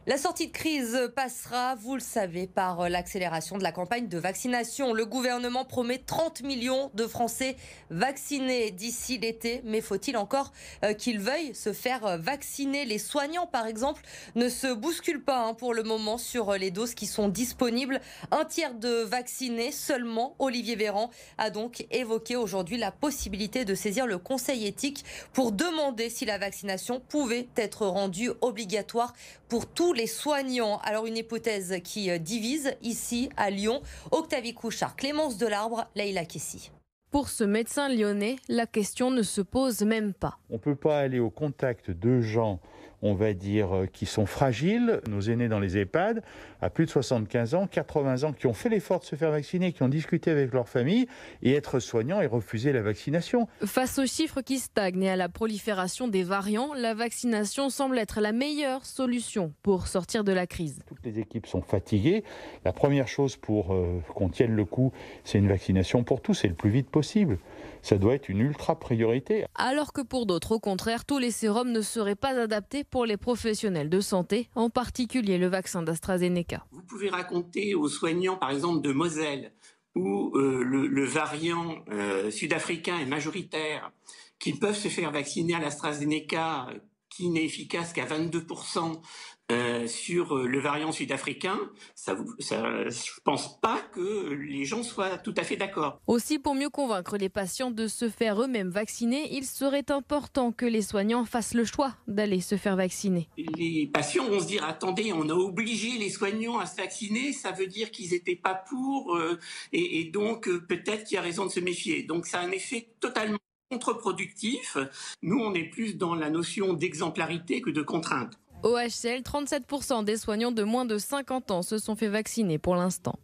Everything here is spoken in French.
La sortie de crise passera, vous le savez, par l'accélération de la campagne de vaccination. Le gouvernement promet 30 millions de Français vaccinés d'ici l'été. Mais faut-il encore qu'ils veuillent se faire vacciner? Les soignants, par exemple, ne se bousculent pas pour le moment sur les doses qui sont disponibles. Un tiers de vaccinés seulement. Olivier Véran a donc évoqué aujourd'hui la possibilité de saisir le Conseil éthique pour demander si la vaccination pouvait être rendue obligatoire pour tous les soignants. Alors une hypothèse qui divise ici à Lyon. Octavie Couchard, Clémence Delarbre, Leïla Kessi. Pour ce médecin lyonnais, la question ne se pose même pas. On ne peut pas aller au contact de gens, on va dire, qui sont fragiles. Nos aînés dans les EHPAD, à plus de 75 ans, 80 ans, qui ont fait l'effort de se faire vacciner, qui ont discuté avec leur famille, et être soignants et refuser la vaccination. Face aux chiffres qui stagnent et à la prolifération des variants, la vaccination semble être la meilleure solution pour sortir de la crise. Toutes les équipes sont fatiguées. La première chose pour qu'on tienne le coup, c'est une vaccination pour tous, et le plus vite possible. Ça doit être une ultra priorité. Alors que pour d'autres, au contraire, tous les sérums ne seraient pas adaptés pour les professionnels de santé, en particulier le vaccin d'AstraZeneca. Vous pouvez raconter aux soignants, par exemple de Moselle, où le variant sud-africain est majoritaire, qu'ils peuvent se faire vacciner à l'AstraZeneca, qui n'est efficace qu'à 22%, sur le variant sud-africain, je ne pense pas que les gens soient tout à fait d'accord. Aussi, pour mieux convaincre les patients de se faire eux-mêmes vacciner, il serait important que les soignants fassent le choix d'aller se faire vacciner. Les patients vont se dire, attendez, on a obligé les soignants à se vacciner, ça veut dire qu'ils n'étaient pas pour, et donc peut-être qu'il y a raison de se méfier. Donc ça a un effet totalement contre-productif. Nous, on est plus dans la notion d'exemplarité que de contrainte. Au HCL, 37% des soignants de moins de 50 ans se sont fait vacciner pour l'instant.